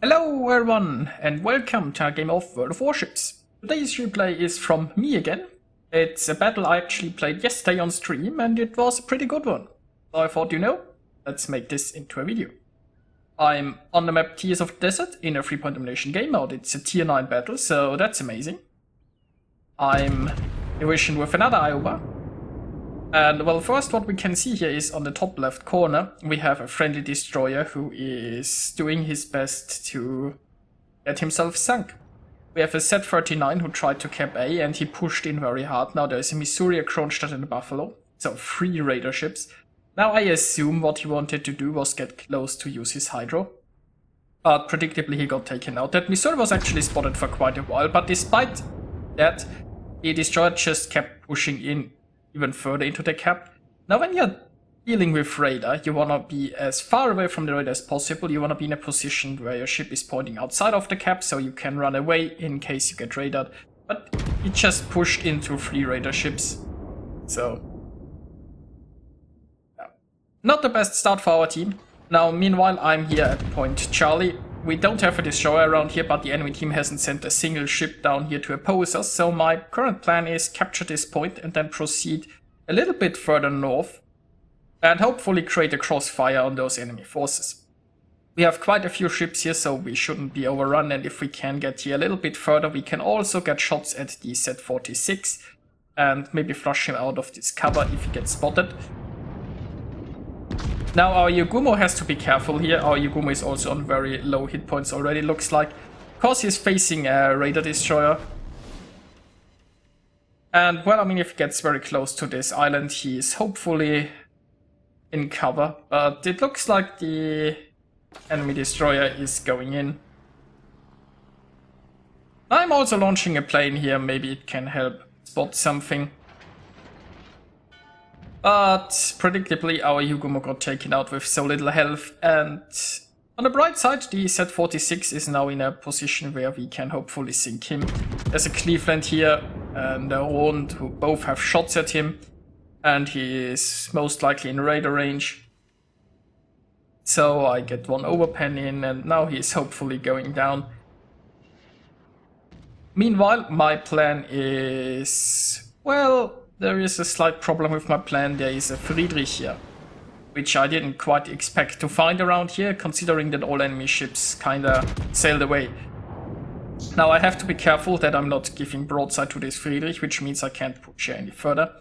Hello everyone, and welcome to our game of World of Warships. Today's replay is from me again. It's a battle I actually played yesterday on stream, and it was a pretty good one. So I thought, let's make this into a video. I'm on the map Tears of the Desert in a 3-point domination game mode. It's a tier 9 battle, so that's amazing. I'm division with another Iowa. And well, first what we can see here is on the top left corner, we have a friendly destroyer who is doing his best to get himself sunk. We have a Z-39 who tried to cap A and he pushed in very hard. Now there's a Missouri, a Kronstadt and a Buffalo, so 3 raider ships. Now I assume what he wanted to do was get close to use his hydro. But predictably he got taken out. That Missouri was actually spotted for quite a while, but despite that, the destroyer just kept pushing in even further into the cap. Now when you're dealing with radar, you want to be as far away from the radar as possible. You want to be in a position where your ship is pointing outside of the cap so you can run away in case you get radared. But he just pushed into 3 radar ships. So yeah, not the best start for our team. Now meanwhile I'm here at Point Charlie. We don't have a destroyer around here, but the enemy team hasn't sent a single ship down here to oppose us, so my current plan is capture this point and then proceed a little bit further north and hopefully create a crossfire on those enemy forces. We have quite a few ships here, so we shouldn't be overrun, and if we can get here a little bit further, we can also get shots at the Z-46 and maybe flush him out of this cover if he gets spotted. Now our Yugumo has to be careful here. Our Yugumo is also on very low hit points already, looks like, because he's facing a radar destroyer. And well, I mean, if he gets very close to this island, he is hopefully in cover. But it looks like the enemy destroyer is going in. I'm also launching a plane here, maybe it can help spot something. But predictably our Yugumo got taken out with so little health, and on the bright side the Z-46 is now in a position where we can hopefully sink him. There's a Cleveland here and a Rond who both have shots at him, and he is most likely in radar range. So I get one overpen in, and now he is hopefully going down. Meanwhile my plan is, well, there is a slight problem with my plan. There is a Friedrich here, which I didn't quite expect to find around here, considering that all enemy ships kinda sailed away. Now I have to be careful that I'm not giving broadside to this Friedrich, which means I can't push here any further.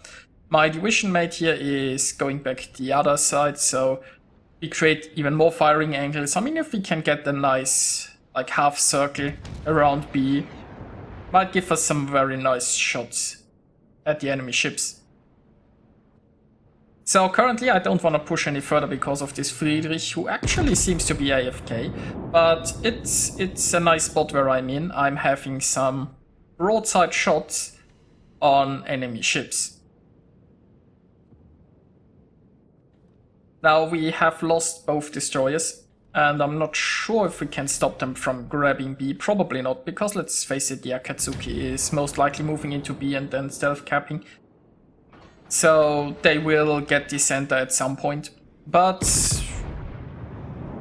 My division mate here is going back the other side, so we create even more firing angles. I mean, if we can get a nice, like, half circle around B, might give us some very nice shots at the enemy ships. So currently I don't want to push any further because of this Friedrich, who actually seems to be AFK, but it's a nice spot where I'm in. I'm having some broadside shots on enemy ships. Now we have lost both destroyers, and I'm not sure if we can stop them from grabbing B. Probably not, because let's face it, the Akatsuki is most likely moving into B and then stealth capping. So they will get the center at some point. But,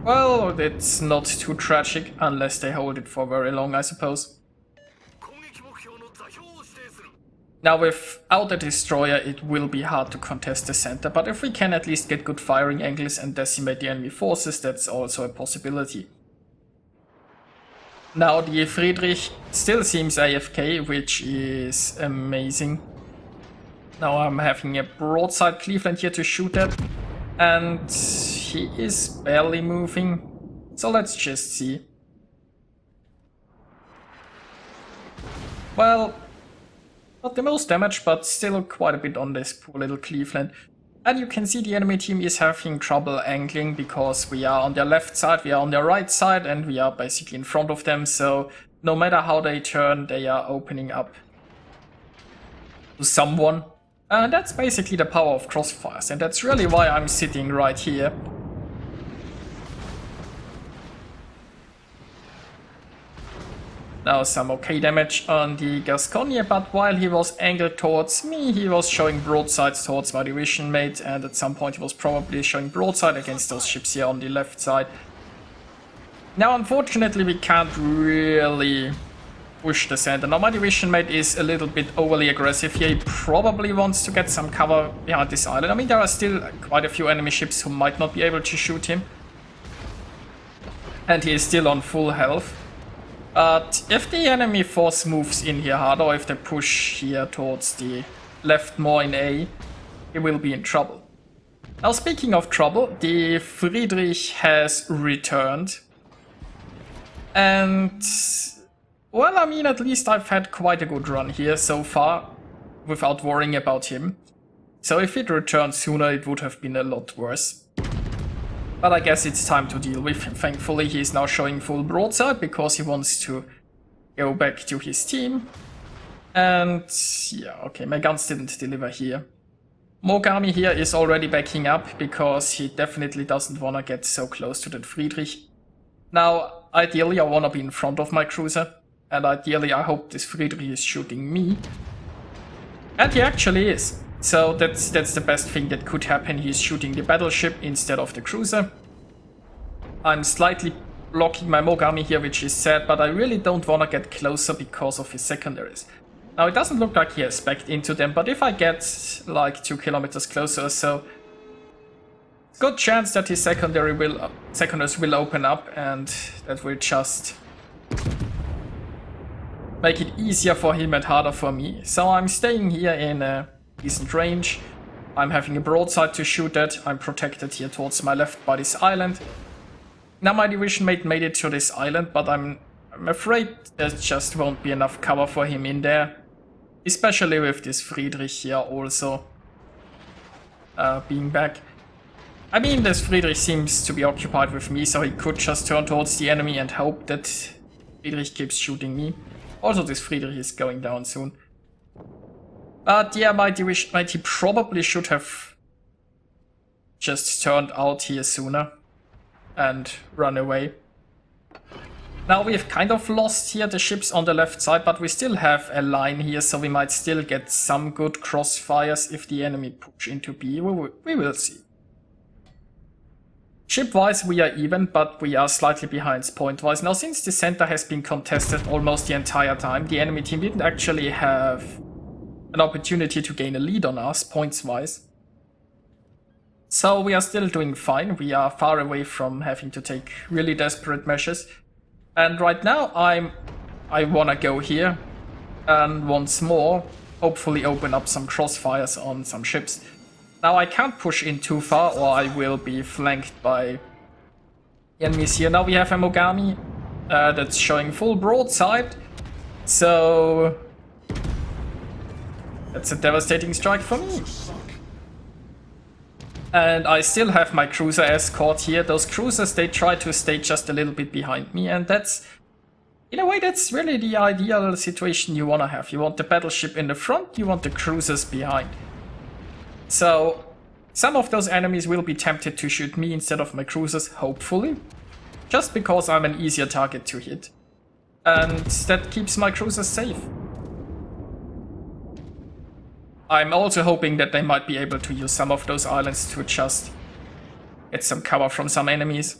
well, it's not too tragic unless they hold it for very long, I suppose. Now without a destroyer it will be hard to contest the center, but if we can at least get good firing angles and decimate the enemy forces, that's also a possibility. Now the Friedrich still seems AFK, which is amazing. Now I'm having a broadside Cleveland here to shoot at, and he is barely moving, so let's just see. Well, not the most damage, but still quite a bit on this poor little Cleveland. And you can see the enemy team is having trouble angling because we are on their left side, we are on their right side, and we are basically in front of them. So no matter how they turn, they are opening up to someone. And that's basically the power of crossfires, and that's really why I'm sitting right here. Now some okay damage on the Gascogne, but while he was angled towards me, he was showing broadsides towards my division mate, and at some point he was probably showing broadside against those ships here on the left side. Now, unfortunately, we can't really push the center. Now, my division mate is a little bit overly aggressive here. He probably wants to get some cover behind this island. I mean, there are still quite a few enemy ships who might not be able to shoot him. And he is still on full health. But if the enemy force moves in here hard, or if they push here towards the left more in A, he will be in trouble. Now, speaking of trouble, the Friedrich has returned. And, well, I mean, at least I've had quite a good run here so far, without worrying about him. So if he'd returned sooner, it would have been a lot worse. But I guess it's time to deal with him. Thankfully, he's now showing full broadside, because he wants to go back to his team. And, yeah, okay, my guns didn't deliver here. Mogami here is already backing up, because he definitely doesn't want to get so close to that Friedrich. Now, ideally I want to be in front of my cruiser, and ideally I hope this Friedrich is shooting me. And he actually is. So that's the best thing that could happen. He's shooting the battleship instead of the cruiser. I'm slightly blocking my Mogami here, which is sad, but I really don't want to get closer because of his secondaries. Now, it doesn't look like he has backed into them, but if I get like 2 kilometers closer or so, good chance that his secondaries will open up, and that will just make it easier for him and harder for me. So I'm staying here in a decent range. I'm having a broadside to shoot at. I'm protected here towards my left by this island. Now my division mate made it to this island, but I'm afraid there just won't be enough cover for him in there. Especially with this Friedrich here also being back. I mean, this Friedrich seems to be occupied with me, so he could just turn towards the enemy and hope that Friedrich keeps shooting me. Also, this Friedrich is going down soon. But yeah, my division mate, he probably should have just turned out here sooner and run away. Now we've kind of lost here the ships on the left side, but we still have a line here, so we might still get some good crossfires if the enemy push into B. We will see. Ship-wise we are even, but we are slightly behind point-wise. Now, since the center has been contested almost the entire time, the enemy team didn't actually have an opportunity to gain a lead on us, points-wise. So we are still doing fine. We are far away from having to take really desperate measures. And right now I wanna go here and once more hopefully open up some crossfires on some ships. Now I can't push in too far, or I will be flanked by enemies here. Now we have a Mogami that's showing full broadside, so that's a devastating strike for me. And I still have my cruiser escort here. Those cruisers, they try to stay just a little bit behind me, and that's, in a way, that's really the ideal situation you want to have. You want the battleship in the front, you want the cruisers behind. So, some of those enemies will be tempted to shoot me instead of my cruisers, hopefully. Just because I'm an easier target to hit. And that keeps my cruisers safe. I'm also hoping that they might be able to use some of those islands to just get some cover from some enemies.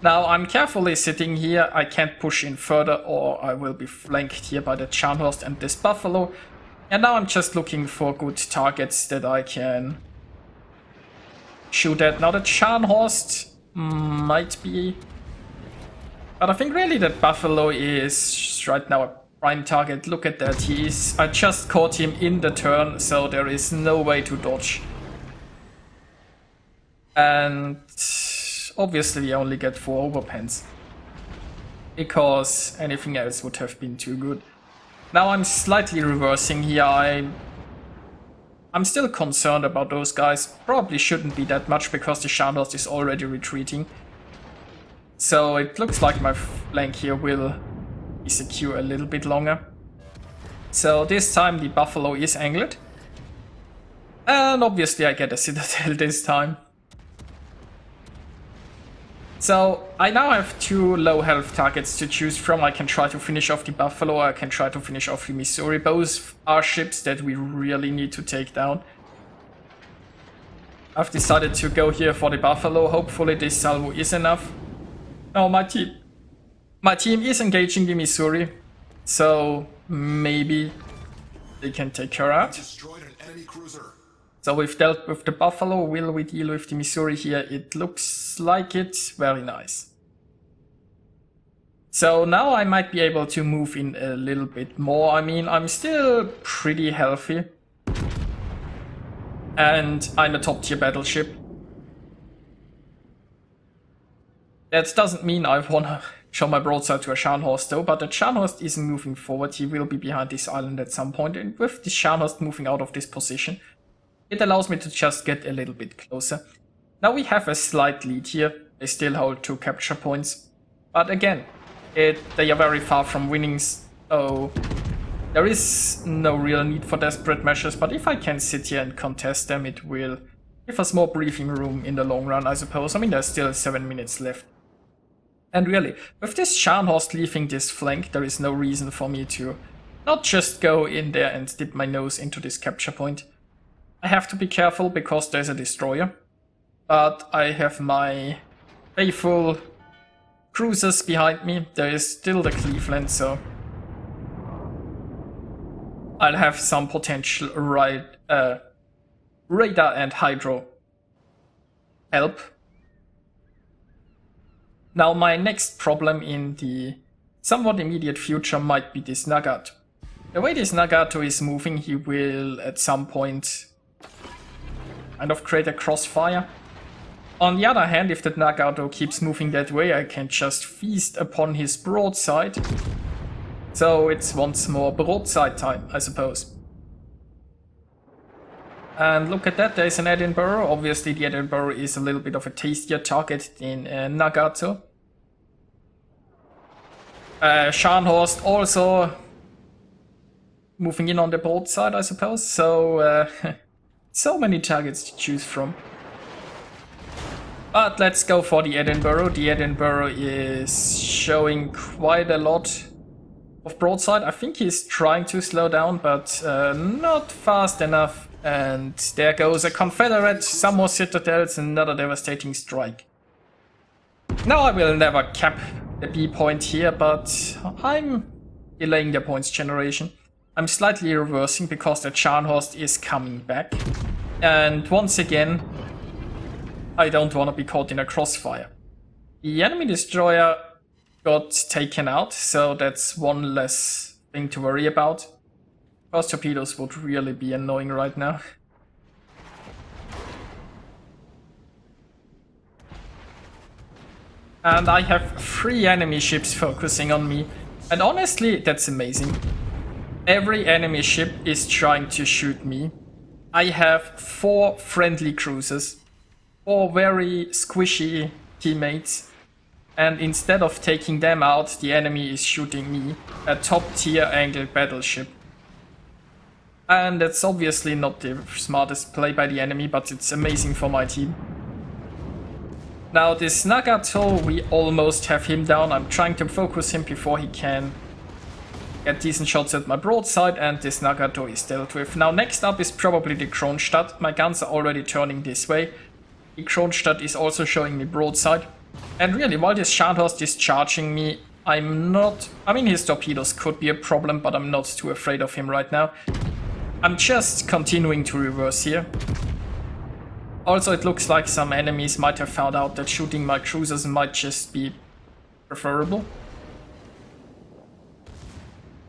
Now I'm carefully sitting here. I can't push in further, or I will be flanked here by the Scharnhorst and this Buffalo. And now I'm just looking for good targets that I can shoot at. Now the Scharnhorst might be... But I think really that Buffalo is right now a prime target. Look at that, I just caught him in the turn, so there is no way to dodge. And obviously we only get 4 overpens, because anything else would have been too good. Now I'm slightly reversing here. I'm still concerned about those guys. Probably shouldn't be that much, because the Scharnhorst is already retreating. So it looks like my flank here will be secure a little bit longer. So this time the Buffalo is angled. And obviously I get a Citadel this time. So I now have 2 low health targets to choose from. I can try to finish off the Buffalo, or I can try to finish off the Missouri. Both are ships that we really need to take down. I've decided to go here for the Buffalo. Hopefully this salvo is enough. No, my team is engaging the Missouri, so maybe they can take her out. Destroyed an enemy cruiser. So we've dealt with the Buffalo. Will we deal with the Missouri here? It looks like it. Very nice. So now I might be able to move in a little bit more. I mean, I'm still pretty healthy. And I'm a top tier battleship. That doesn't mean I wanna show my broadside to a Scharnhorst though, but the Scharnhorst isn't moving forward. He will be behind this island at some point, and with the Scharnhorst moving out of this position, it allows me to just get a little bit closer. Now we have a slight lead here. They still hold 2 capture points, but again, they are very far from winning, so there is no real need for desperate measures. But if I can sit here and contest them, it will give us more breathing room in the long run, I suppose. I mean, there's still 7 minutes left. And really, with this Scharnhorst leaving this flank, there is no reason for me to not just go in there and dip my nose into this capture point. I have to be careful because there's a destroyer, but I have my faithful cruisers behind me. There is still the Cleveland, so I'll have some potential radar and hydro help. Now my next problem in the somewhat immediate future might be this Nagato. The way this Nagato is moving, he will at some point kind of create a crossfire. On the other hand, if the Nagato keeps moving that way, I can just feast upon his broadside. So it's once more broadside time, I suppose. And look at that, there's an Edinburgh. Obviously the Edinburgh is a little bit of a tastier target than Nagato. Scharnhorst also moving in on the broadside, I suppose. So, so many targets to choose from. But let's go for the Edinburgh. The Edinburgh is showing quite a lot of broadside. I think he's trying to slow down, but not fast enough. And there goes a Confederate, some more citadels, another devastating strike. Now I will never cap the B point here, but I'm delaying the points generation. I'm slightly reversing because the Scharnhorst is coming back. And once again, I don't want to be caught in a crossfire. The enemy destroyer got taken out, so that's one less thing to worry about. Cross torpedoes would really be annoying right now. And I have 3 enemy ships focusing on me. And honestly, that's amazing. Every enemy ship is trying to shoot me. I have 4 friendly cruisers, 4 very squishy teammates. And instead of taking them out, the enemy is shooting me, a top tier angled battleship. And that's obviously not the smartest play by the enemy, but it's amazing for my team. Now this Nagato, we almost have him down. I'm trying to focus him before he can get decent shots at my broadside, and this Nagato is dealt with. Now next up is probably the Kronstadt. My guns are already turning this way. The Kronstadt is also showing me broadside. And really, while this Scharnhorst is charging me, I'm not... I mean, his torpedoes could be a problem, but I'm not too afraid of him right now. I'm just continuing to reverse here. Also, it looks like some enemies might have found out that shooting my cruisers might just be preferable.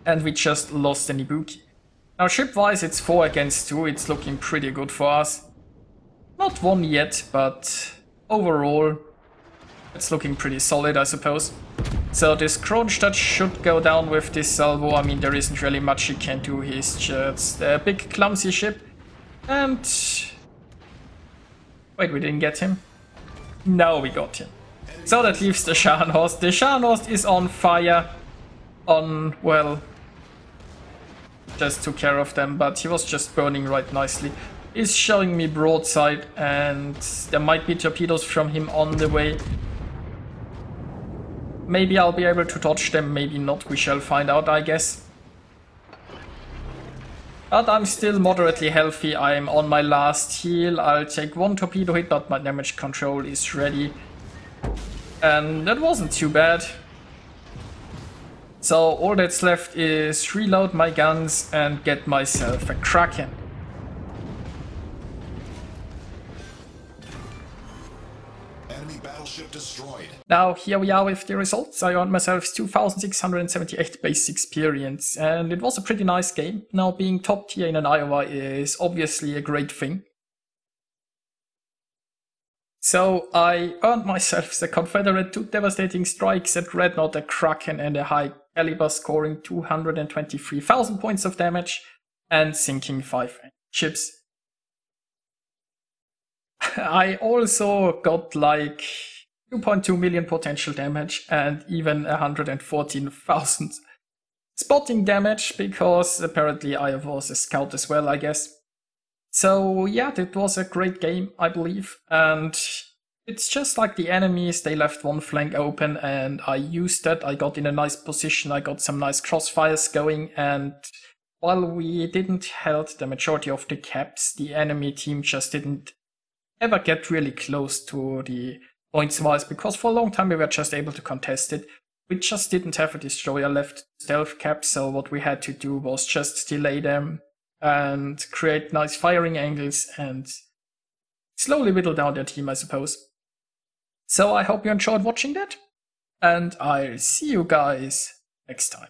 And we just lost an Ibuki. Now, ship-wise, it's 4 against 2. It's looking pretty good for us. Not won yet, but overall, it's looking pretty solid, I suppose. So this Kronstadt should go down with this salvo. I mean, there isn't really much he can do. He's just a big clumsy ship. And... wait, we didn't get him? No, we got him. So that leaves the Scharnhorst. The Scharnhorst is on fire. Well... just took care of them, but he was just burning right nicely. He's showing me broadside, and there might be torpedoes from him on the way. Maybe I'll be able to dodge them, maybe not. We shall find out, I guess. But I'm still moderately healthy. I'm on my last heal. I'll take one torpedo hit, but my damage control is ready. And that wasn't too bad. So all that's left is reload my guns and get myself a Kraken. Enemy battleship destroyed. Now here we are with the results. I earned myself 2,678 base experience, and it was a pretty nice game. Now being top tier in an Iowa is obviously a great thing. So I earned myself the Confederate 2 devastating strikes at Dreadnought, a Kraken and a high caliber, scoring 223,000 points of damage and sinking 5 ships. I also got like 2.2 million potential damage and even 114,000 spotting damage, because apparently I was a scout as well, I guess. So yeah, it was a great game, I believe, and it's just like the enemies, they left one flank open and I used that. I got in a nice position, I got some nice crossfires going, and while we didn't held the majority of the caps, the enemy team just didn't ever get really close to the points-wise, because for a long time we were just able to contest it. We just didn't have a destroyer left stealth cap, so what we had to do was just delay them and create nice firing angles and slowly whittle down their team, I suppose. So I hope you enjoyed watching that, and I'll see you guys next time.